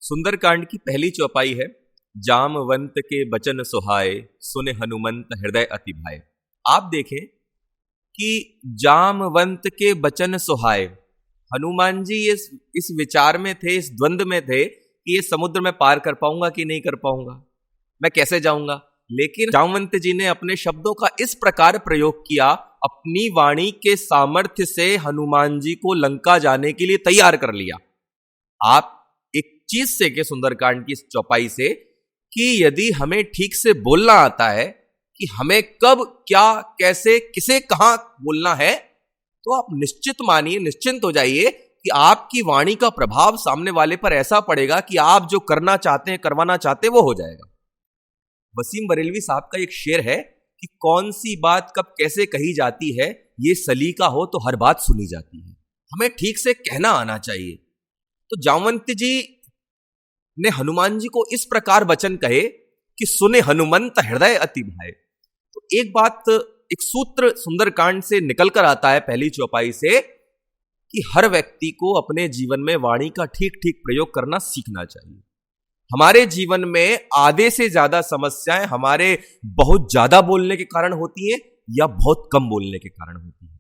सुंदरकांड की पहली चौपाई है, जामवंत के बचन सुहाए, सुने हनुमंत हृदय अति भाए। आप देखें कि जामवंत के बचन सुहाए, हनुमान जी इस विचार में थे, इस द्वंद में थे कि ये समुद्र में पार कर पाऊंगा कि नहीं कर पाऊंगा, मैं कैसे जाऊंगा। लेकिन जामवंत जी ने अपने शब्दों का इस प्रकार प्रयोग किया, अपनी वाणी के सामर्थ्य से हनुमान जी को लंका जाने के लिए तैयार कर लिया। आप एक चीज से के सुंदरकांड की इस चौपाई से कि यदि हमें ठीक से बोलना आता है कि हमें कब क्या कैसे किसे कहां बोलना है, तो आप निश्चित मानिए, निश्चिंत हो जाइए कि आपकी वाणी का प्रभाव सामने वाले पर ऐसा पड़ेगा कि आप जो करना चाहते हैं, करवाना चाहते हैं, वो हो जाएगा। वसीम बरेलवी साहब का एक शेर है कि कौन सी बात कब कैसे कही जाती है, ये सलीका हो तो हर बात सुनी जाती है। हमें ठीक से कहना आना चाहिए। तो जामवंत जी ने हनुमान जी को इस प्रकार वचन कहे कि सुने हनुमंत हृदय अति भाए। तो एक बात, एक सूत्र सुंदरकांड से निकल कर आता है पहली चौपाई से कि हर व्यक्ति को अपने जीवन में वाणी का ठीक ठीक प्रयोग करना सीखना चाहिए। हमारे जीवन में आधे से ज्यादा समस्याएं हमारे बहुत ज्यादा बोलने के कारण होती हैं या बहुत कम बोलने के कारण होती है।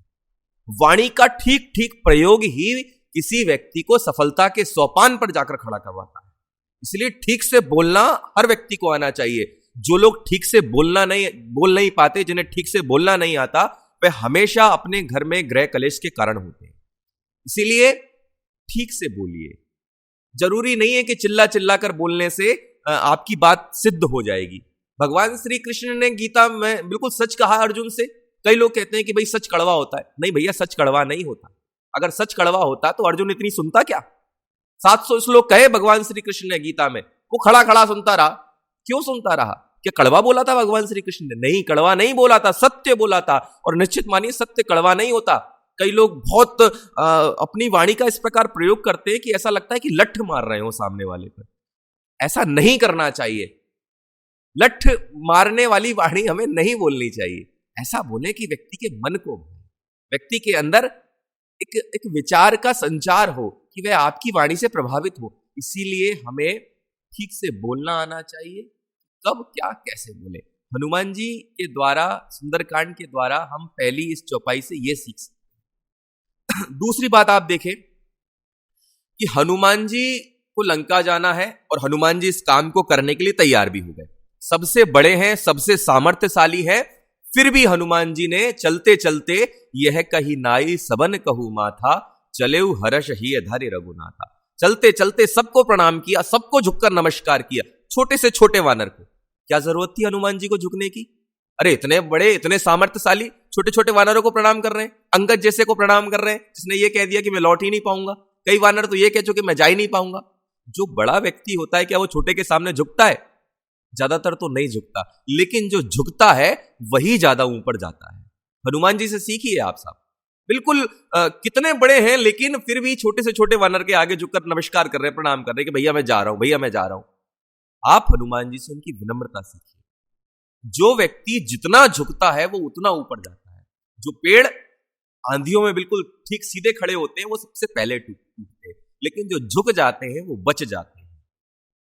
वाणी का ठीक ठीक प्रयोग ही किसी व्यक्ति को सफलता के सोपान पर जाकर खड़ा करवाता है। इसलिए ठीक से बोलना हर व्यक्ति को आना चाहिए। जो लोग ठीक से बोल नहीं पाते, जिन्हें ठीक से बोलना नहीं आता, वे हमेशा अपने घर में गृह कलेश के कारण होते हैं। इसीलिए ठीक से बोलिए। जरूरी नहीं है कि चिल्ला चिल्ला कर बोलने से आपकी बात सिद्ध हो जाएगी। भगवान श्री कृष्ण ने गीता में बिल्कुल सच कहा अर्जुन से। कई लोग कहते हैं कि भाई सच कड़वा होता है। नहीं भैया, सच कड़वा नहीं होता। अगर सच कड़वा होता तो अर्जुन इतनी सुनता क्या? 700 श्लोक कहे भगवान श्री कृष्ण ने गीता में, वो खड़ा खड़ा सुनता रहा। क्यों सुनता रहा? क्या कड़वा बोला था भगवान श्री कृष्ण ने? नहीं, कड़वा नहीं बोला था, सत्य बोला था। और निश्चित मानिए सत्य कड़वा नहीं होता। कई लोग बहुत अपनी वाणी का इस प्रकार प्रयोग करते हैं कि ऐसा लगता है कि लठ मार रहे हो सामने वाले पर। ऐसा नहीं करना चाहिए। लठ मारने वाली वाणी हमें नहीं बोलनी चाहिए। ऐसा बोले कि व्यक्ति के मन को, व्यक्ति के अंदर एक विचार का संचार हो, कि वह आपकी वाणी से प्रभावित हो। इसीलिए हमें ठीक से बोलना आना चाहिए, कब क्या कैसे बोले। हनुमान जी के द्वारा, सुंदरकांड के द्वारा हम पहली इस चौपाई से यह सीख सकते हैं। दूसरी बात आप देखें कि हनुमान जी को लंका जाना है और हनुमान जी इस काम को करने के लिए तैयार भी हो गए। सबसे बड़े हैं, सबसे सामर्थ्यशाली है, फिर भी हनुमान जी ने चलते चलते यह कही नाई सबन कहू माथा, चलेउ हर्ष ही धरे रघुनाथा। चलते चलते सबको प्रणाम किया, सबको झुककर नमस्कार किया, छोटे से छोटे वानर को। क्या जरूरत थी हनुमान जी को झुकने की? अरे इतने बड़े, इतने सामर्थ्यशाली, छोटे छोटे वानरों को प्रणाम कर रहे हैं। अंगद जैसे को प्रणाम कर रहे हैं, जिसने ये कह दिया कि मैं लौट ही नहीं पाऊंगा। कई वानर तो ये कह चुके मैं जा ही नहीं पाऊंगा। जो बड़ा व्यक्ति होता है, क्या वो छोटे के सामने झुकता है? ज्यादातर तो नहीं झुकता, लेकिन जो झुकता है वही ज्यादा ऊपर जाता है। हनुमान जी से सीखिए आप साहब। बिल्कुल कितने बड़े हैं, लेकिन फिर भी छोटे से छोटे वानर के आगे झुककर नमस्कार कर रहे हैं, प्रणाम कर रहे हैं कि भैया मैं जा रहा हूं, भैया मैं जा रहा हूं। आप हनुमान जी से उनकी विनम्रता सीखिए। जो व्यक्ति जितना झुकता है वो उतना ऊपर जाता है। जो पेड़ आंधियों में बिल्कुल ठीक सीधे खड़े होते हैं वो सबसे पहले टूटते हैं, लेकिन जो झुक जाते हैं वो बच जाते हैं।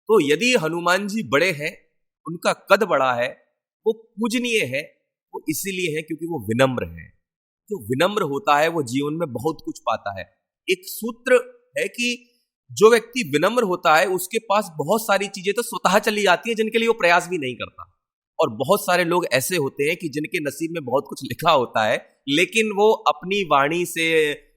तो यदि हनुमान जी बड़े हैं, उनका कद बड़ा है, वो पूजनीय है, वो इसीलिए है क्योंकि वो विनम्र है। जो विनम्र होता है वो जीवन में बहुत कुछ पाता है। एक सूत्र है कि जो व्यक्ति विनम्र होता है उसके पास बहुत सारी चीजें तो स्वतः चली जाती हैं, जिनके लिए वो प्रयास भी नहीं करता। और बहुत सारे लोग ऐसे होते हैं कि जिनके नसीब में बहुत कुछ लिखा होता है, लेकिन वो अपनी वाणी से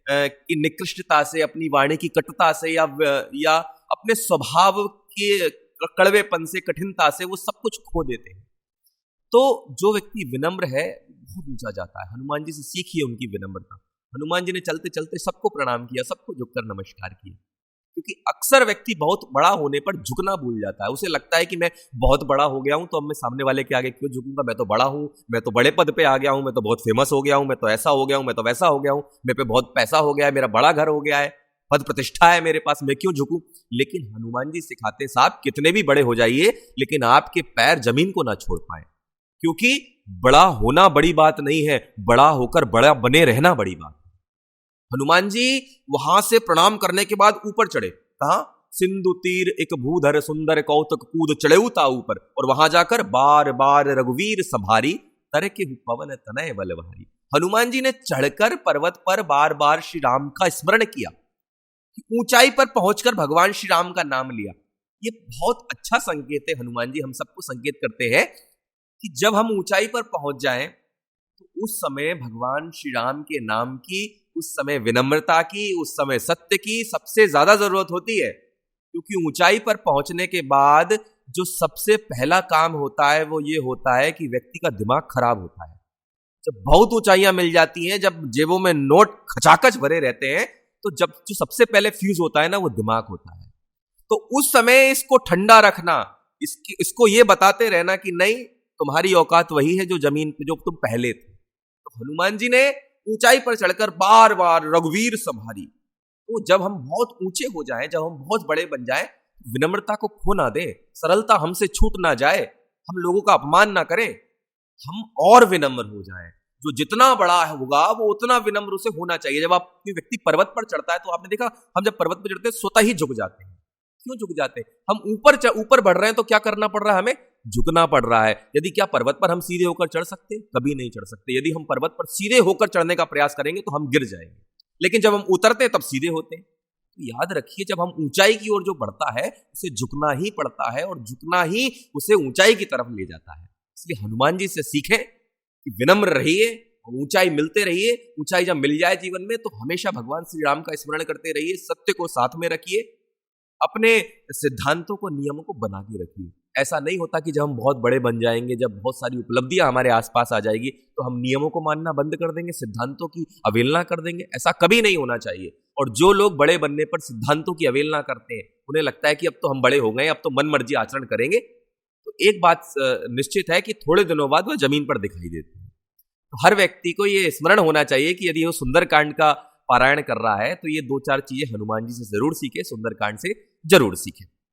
की निकृष्टता से, अपनी वाणी की कटुता से या अपने स्वभाव के कड़वेपन से, कठिनता से वो सब कुछ खो देते हैं। तो जो व्यक्ति विनम्र है बहुत ऊंचा जाता है। हनुमान जी से सीखिए उनकी विनम्रता। हनुमान जी ने चलते चलते सबको प्रणाम किया, सबको झुककर नमस्कार किया। क्योंकि अक्सर व्यक्ति बहुत बड़ा होने पर झुकना भूल जाता है। उसे लगता है कि मैं बहुत बड़ा हो गया हूं, तो अब मैं सामने वाले के आगे क्यों झुकूंगा? मैं तो बड़ा हूं, मैं तो बड़े पद पे आ गया हूं, मैं तो बहुत फेमस हो गया हूं, मैं तो ऐसा हो गया हूं, मैं तो वैसा हो गया हूं, मेरे पे बहुत पैसा हो गया है, मेरा बड़ा घर हो गया है, पद प्रतिष्ठा है मेरे पास, मैं क्यों झुकूं? लेकिन हनुमान जी सिखाते हैं, साहब कितने भी बड़े हो जाइए, लेकिन आपके पैर जमीन को ना छोड़ पाए। क्योंकि बड़ा होना बड़ी बात नहीं है, बड़ा होकर बड़ा बने रहना बड़ी बात है। हनुमान जी वहां से प्रणाम करने के बाद ऊपर चढ़े। कहां? सिंधु तीर एक भूधर सुंदर कौतक कूद चढ़ेऊ ताऊ पर, और वहां जाकर बार बार रघुवीर संभारी तर के पवन तनय बल भारी। हनुमान जी ने चढ़कर पर्वत पर बार बार श्री राम का स्मरण किया, ऊंचाई पर पहुंचकर भगवान श्री राम का नाम लिया। ये बहुत अच्छा संकेत है। हनुमान जी हम सबको संकेत करते हैं कि जब हम ऊंचाई पर पहुंच जाएं तो उस समय भगवान श्री राम के नाम की, उस समय विनम्रता की, उस समय सत्य की सबसे ज्यादा जरूरत होती है। क्योंकि ऊंचाई पर पहुंचने के बाद जो सबसे पहला काम होता है वो ये होता है कि व्यक्ति का दिमाग खराब होता है। जब बहुत ऊंचाइयां मिल जाती हैं, जब जेबों में नोट खचाखच भरे रहते हैं, तो जब जो सबसे पहले फ्यूज होता है ना, वो दिमाग होता है। तो उस समय इसको ठंडा रखना, इसको ये बताते रहना कि नहीं, तुम्हारी औकात वही है जो जमीन पे जो तुम पहले थे। तो हनुमान जी ने ऊंचाई पर चढ़कर बार बार रघुवीर संभारी। तो जब हम बहुत ऊंचे हो जाएं, जब हम बहुत बड़े बन जाएं, विनम्रता को खो ना दें, सरलता हमसे छूट ना जाए, हम लोगों का अपमान ना करें, हम और विनम्र हो जाएं। जो जितना बड़ा होगा वो उतना विनम्र उसे होना चाहिए। जब आप कोई व्यक्ति पर्वत पर चढ़ता है तो आपने देखा, हम जब पर्वत पर चढ़ते हैं स्वतः ही झुक जाते हैं। क्यों झुक जाते हैं? हम ऊपर बढ़ रहे हैं तो क्या करना पड़ रहा है? हमें झुकना पड़ रहा है। यदि क्या पर्वत पर हम सीधे होकर चढ़ सकते? कभी नहीं चढ़ सकते। यदि हम पर्वत पर सीधे होकर चढ़ने का प्रयास करेंगे तो हम गिर जाएंगे, लेकिन जब हम उतरते हैं तब सीधे होते हैं। तो याद रखिए, जब हम ऊंचाई की ओर जो बढ़ता है उसे झुकना ही पड़ता है, और झुकना ही उसे ऊंचाई की तरफ ले जाता है। इसलिए हनुमान जी से सीखें कि विनम्र रहिए, ऊंचाई मिलते रहिए। ऊंचाई जब मिल जाए जीवन में तो हमेशा भगवान श्री राम का स्मरण करते रहिए, सत्य को साथ में रखिए, अपने सिद्धांतों को, नियमों को बना के रखिए। ऐसा नहीं होता कि जब हम बहुत बड़े बन जाएंगे, जब बहुत सारी उपलब्धियां हमारे आसपास आ जाएगी तो हम नियमों को मानना बंद कर देंगे, सिद्धांतों की अवहेलना कर देंगे। ऐसा कभी नहीं होना चाहिए। और जो लोग बड़े बनने पर सिद्धांतों की अवहेलना करते हैं, उन्हें लगता है कि अब तो हम बड़े हो गए, अब तो मन मर्जी आचरण करेंगे, तो एक बात निश्चित है कि थोड़े दिनों बाद वह जमीन पर दिखाई देते हैं। तो हर व्यक्ति को ये स्मरण होना चाहिए कि यदि वो सुंदरकांड का पारायण कर रहा है तो ये 2-4 चीजें हनुमान जी से जरूर सीखे, सुंदरकांड से जरूर सीखे।